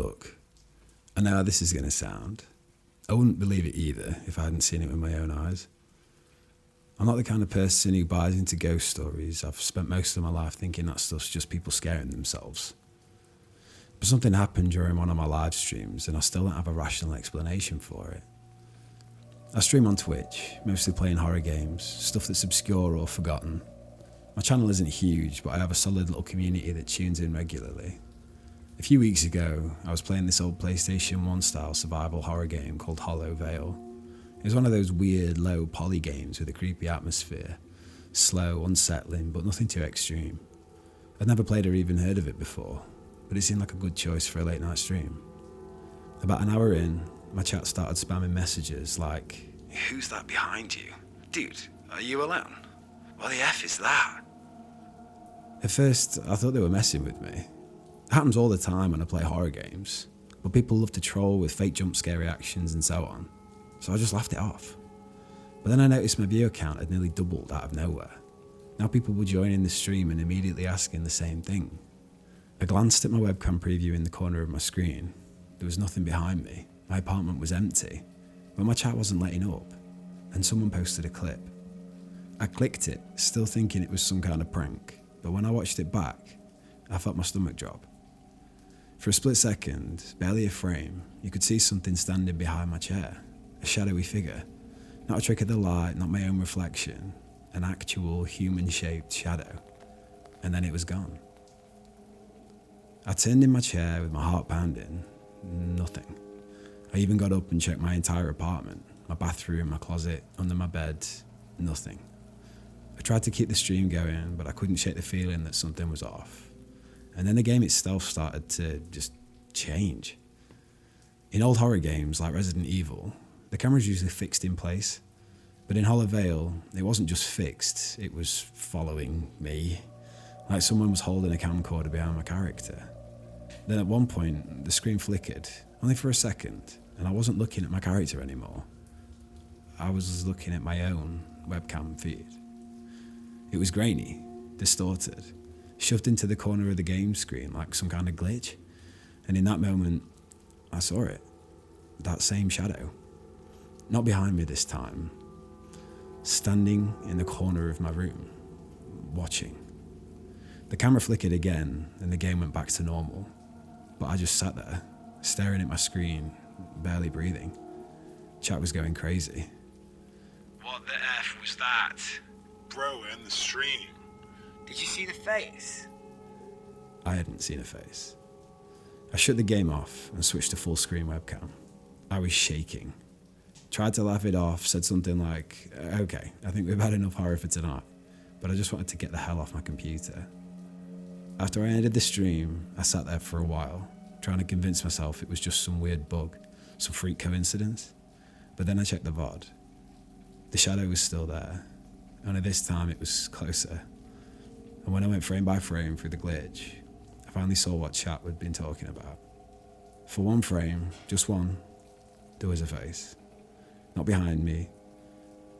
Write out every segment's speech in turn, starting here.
look. I know how this is going to sound. I wouldn't believe it either if I hadn't seen it with my own eyes. I'm not the kind of person who buys into ghost stories. I've spent most of my life thinking that stuff's just people scaring themselves. But something happened during one of my live streams and I still don't have a rational explanation for it. I stream on Twitch, mostly playing horror games, stuff that's obscure or forgotten. My channel isn't huge, but I have a solid little community that tunes in regularly. A few weeks ago, I was playing this old PlayStation 1 style survival horror game called Hollow Veil. It was one of those weird, low poly games with a creepy atmosphere. Slow, unsettling, but nothing too extreme. I'd never played or even heard of it before, but it seemed like a good choice for a late night stream. About an hour in, my chat started spamming messages like, "Who's that behind you? Dude, are you alone? What the F is that?" At first, I thought they were messing with me. It happens all the time when I play horror games, but people love to troll with fake jump scare reactions and so on, so I just laughed it off. But then I noticed my viewer count had nearly doubled out of nowhere. Now people were joining the stream and immediately asking the same thing. I glanced at my webcam preview in the corner of my screen. There was nothing behind me. My apartment was empty, but my chat wasn't letting up, and someone posted a clip. I clicked it, still thinking it was some kind of prank, but when I watched it back, I felt my stomach drop. For a split second, barely a frame, you could see something standing behind my chair, a shadowy figure. Not a trick of the light, not my own reflection, an actual human-shaped shadow. And then it was gone. I turned in my chair with my heart pounding. Nothing. I even got up and checked my entire apartment, my bathroom, my closet, under my bed. Nothing. I tried to keep the stream going, but I couldn't shake the feeling that something was off. And then the game itself started to just change. In old horror games like Resident Evil, the camera's usually fixed in place. But in Hollow Veil, it wasn't just fixed, it was following me. Like someone was holding a camcorder behind my character. Then at one point, the screen flickered, only for a second, and I wasn't looking at my character anymore. I was looking at my own webcam feed. It was grainy, distorted, shoved into the corner of the game screen like some kind of glitch. And in that moment, I saw it. That same shadow. Not behind me this time. Standing in the corner of my room, watching. The camera flickered again and the game went back to normal. But I just sat there, staring at my screen, barely breathing. Chat was going crazy. "What the F was that?" Bro, end the stream. "Did you see the face?" I hadn't seen a face. I shut the game off and switched to full screen webcam. I was shaking. Tried to laugh it off, said something like, "Okay, I think we've had enough horror for tonight," but I just wanted to get the hell off my computer. After I ended the stream, I sat there for a while, trying to convince myself it was just some weird bug, some freak coincidence. But then I checked the VOD. The shadow was still there, only this time it was closer. And when I went frame by frame through the glitch, I finally saw what chat had been talking about. For one frame, just one, there was a face. Not behind me,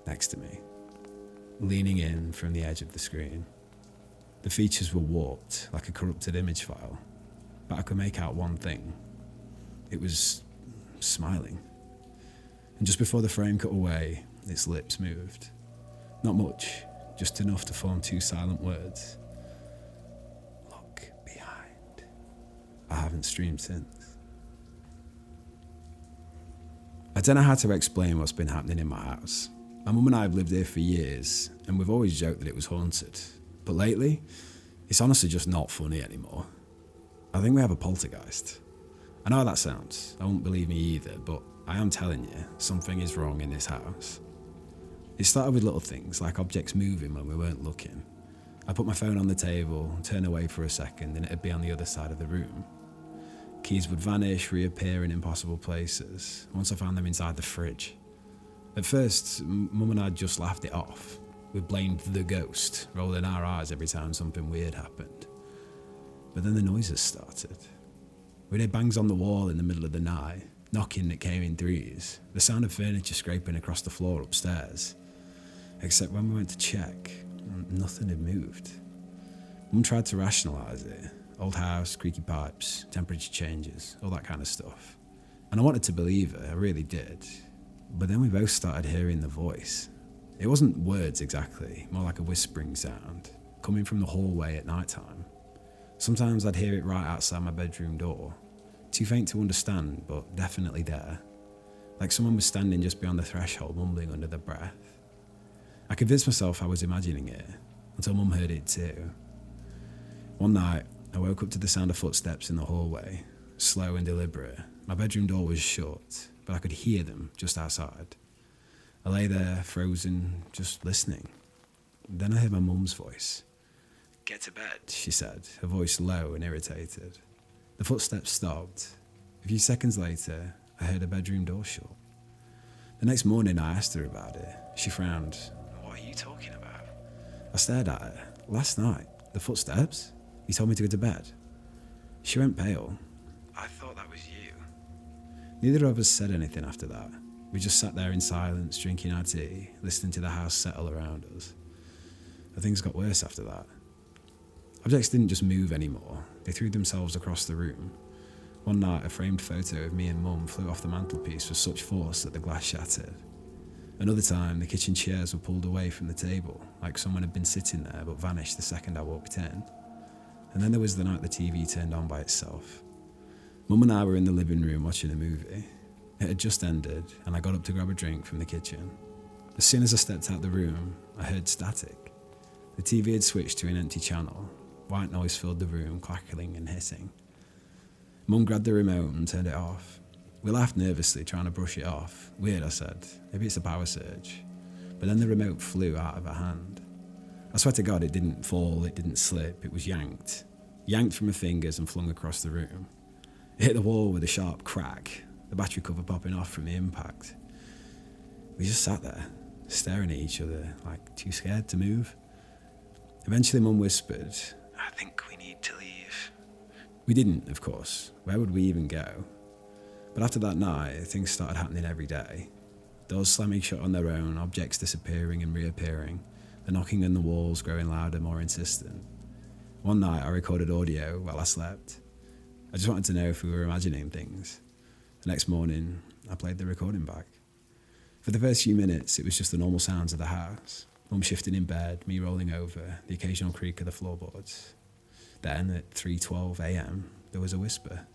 next to me, leaning in from the edge of the screen. The features were warped, like a corrupted image file, but I could make out one thing. It was smiling. And just before the frame cut away, its lips moved. Not much, just enough to form two silent words. "Look behind." I haven't streamed since. I don't know how to explain what's been happening in my house. My mum and I have lived here for years, and we've always joked that it was haunted. But lately, it's honestly just not funny anymore. I think we have a poltergeist. I know how that sounds. I won't believe me either, but I am telling you, something is wrong in this house. It started with little things, like objects moving when we weren't looking. I put my phone on the table, turn away for a second, and it'd be on the other side of the room. Keys would vanish, reappear in impossible places, once I found them inside the fridge. At first, Mum and I just laughed it off. We blamed the ghost, rolling our eyes every time something weird happened. But then the noises started. We'd hear bangs on the wall in the middle of the night, knocking that came in threes, the sound of furniture scraping across the floor upstairs. Except when we went to check, nothing had moved. Mum tried to rationalise it. Old house, creaky pipes, temperature changes, all that kind of stuff. And I wanted to believe her, I really did. But then we both started hearing the voice. It wasn't words exactly, more like a whispering sound, coming from the hallway at night time. Sometimes I'd hear it right outside my bedroom door. Too faint to understand, but definitely there. Like someone was standing just beyond the threshold, mumbling under their breath. I convinced myself I was imagining it, until Mum heard it too. One night, I woke up to the sound of footsteps in the hallway, slow and deliberate. My bedroom door was shut, but I could hear them just outside. I lay there, frozen, just listening. Then I heard my mum's voice. "Get to bed," she said, her voice low and irritated. The footsteps stopped. A few seconds later, I heard her bedroom door shut. The next morning, I asked her about it. She frowned. "What are you talking about?" I stared at her. "Last night, the footsteps? You told me to go to bed." She went pale. "I thought that was you." Neither of us said anything after that. We just sat there in silence, drinking our tea, listening to the house settle around us. But things got worse after that. Objects didn't just move anymore. They threw themselves across the room. One night, a framed photo of me and Mum flew off the mantelpiece with such force that the glass shattered. Another time, the kitchen chairs were pulled away from the table, like someone had been sitting there but vanished the second I walked in. And then there was the night the TV turned on by itself. Mum and I were in the living room watching a movie. It had just ended, and I got up to grab a drink from the kitchen. As soon as I stepped out the room, I heard static. The TV had switched to an empty channel. White noise filled the room, crackling and hissing. Mum grabbed the remote and turned it off. We laughed nervously, trying to brush it off. "Weird," I said. "Maybe it's a power surge." But then the remote flew out of her hand. I swear to God, it didn't fall, it didn't slip, it was yanked. Yanked from her fingers and flung across the room. It hit the wall with a sharp crack, the battery cover popping off from the impact. We just sat there, staring at each other, like too scared to move. Eventually Mum whispered, "I think we need to leave." We didn't, of course. Where would we even go? But after that night, things started happening every day. Doors slamming shut on their own, objects disappearing and reappearing, the knocking on the walls growing louder, more insistent. One night I recorded audio while I slept. I just wanted to know if we were imagining things. The next morning, I played the recording back. For the first few minutes, it was just the normal sounds of the house. Mum shifting in bed, me rolling over, the occasional creak of the floorboards. Then, at 3:12 a.m, there was a whisper.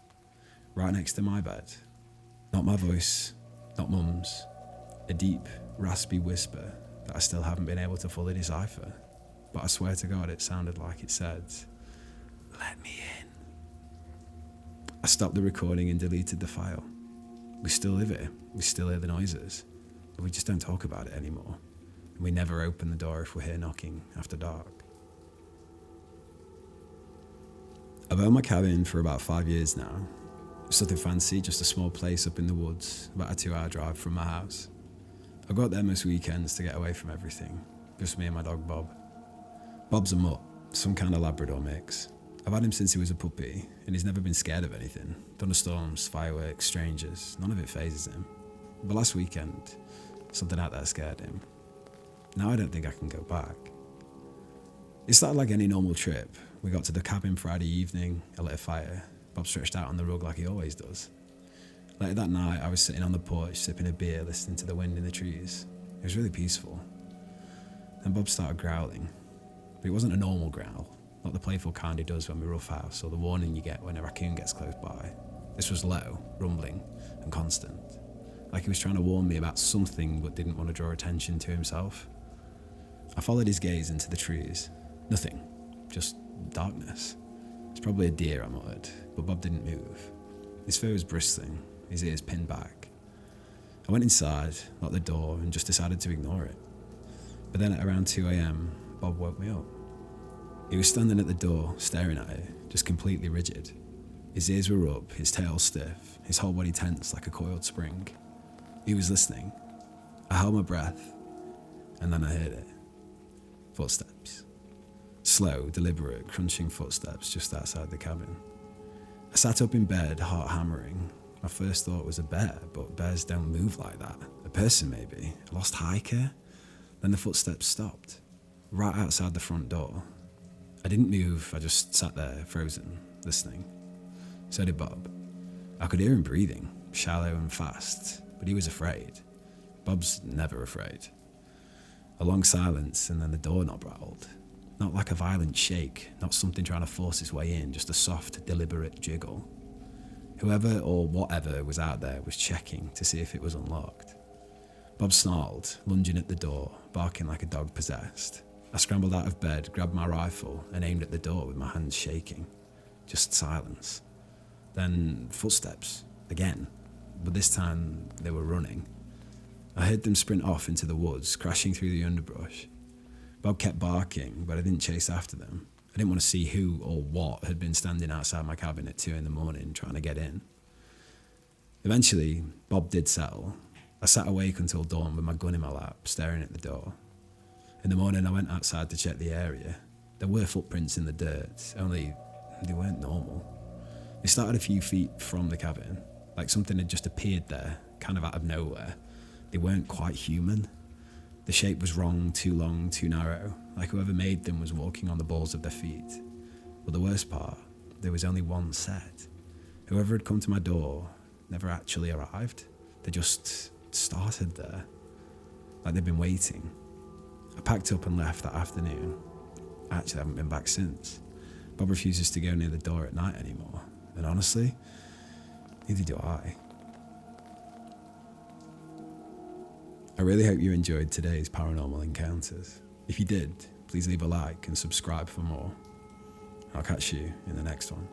Right next to my bed. Not my voice, not Mum's. A deep, raspy whisper that I still haven't been able to fully decipher. But I swear to God, it sounded like it said, "Let me in." I stopped the recording and deleted the file. We still live here, we still hear the noises, but we just don't talk about it anymore. And we never open the door if we're here knocking after dark. I've owned my cabin for about 5 years now. It's nothing fancy, just a small place up in the woods, about a 2-hour drive from my house. I go up there most weekends to get away from everything, just me and my dog Bob. Bob's a mutt, some kind of Labrador mix. I've had him since he was a puppy, and he's never been scared of anything. Thunderstorms, fireworks, strangers, none of it phases him. But last weekend, something out there scared him. Now I don't think I can go back. It started like any normal trip. We got to the cabin Friday evening, I lit a fire. Bob stretched out on the rug like he always does. Later that night, I was sitting on the porch, sipping a beer, listening to the wind in the trees. It was really peaceful. Then Bob started growling. But it wasn't a normal growl, not the playful kind he does when we roughhouse, or the warning you get when a raccoon gets close by. This was low, rumbling, and constant. Like he was trying to warn me about something but didn't want to draw attention to himself. I followed his gaze into the trees. Nothing, just darkness. It's probably a deer, I muttered, but Bob didn't move. His fur was bristling, his ears pinned back. I went inside, locked the door, and just decided to ignore it. But then at around 2 a.m, Bob woke me up. He was standing at the door, staring at it, just completely rigid. His ears were up, his tail stiff, his whole body tense like a coiled spring. He was listening. I held my breath, and then I heard it. Footsteps. Slow, deliberate, crunching footsteps just outside the cabin. I sat up in bed, heart hammering. My first thought was a bear, but bears don't move like that. A person maybe, a lost hiker? Then the footsteps stopped, right outside the front door. I didn't move, I just sat there, frozen, listening. So did Bob. I could hear him breathing, shallow and fast, but he was afraid. Bob's never afraid. A long silence, and then the doorknob rattled. Not like a violent shake, not something trying to force its way in, just a soft, deliberate jiggle. Whoever or whatever was out there was checking to see if it was unlocked. Bob snarled, lunging at the door, barking like a dog possessed. I scrambled out of bed, grabbed my rifle, and aimed at the door with my hands shaking. Just silence. Then footsteps, again, but this time they were running. I heard them sprint off into the woods, crashing through the underbrush. Bob kept barking, but I didn't chase after them. I didn't want to see who or what had been standing outside my cabin at 2 a.m. trying to get in. Eventually, Bob did settle. I sat awake until dawn with my gun in my lap, staring at the door. In the morning, I went outside to check the area. There were footprints in the dirt, only they weren't normal. They started a few feet from the cabin, like something had just appeared there, kind of out of nowhere. They weren't quite human. The shape was wrong, too long, too narrow, like whoever made them was walking on the balls of their feet. But the worst part, there was only one set. Whoever had come to my door never actually arrived. They just started there, like they'd been waiting. I packed up and left that afternoon. I actually haven't been back since. Bob refuses to go near the door at night anymore, and honestly, neither do I. I really hope you enjoyed today's paranormal encounters. If you did, please leave a like and subscribe for more. I'll catch you in the next one.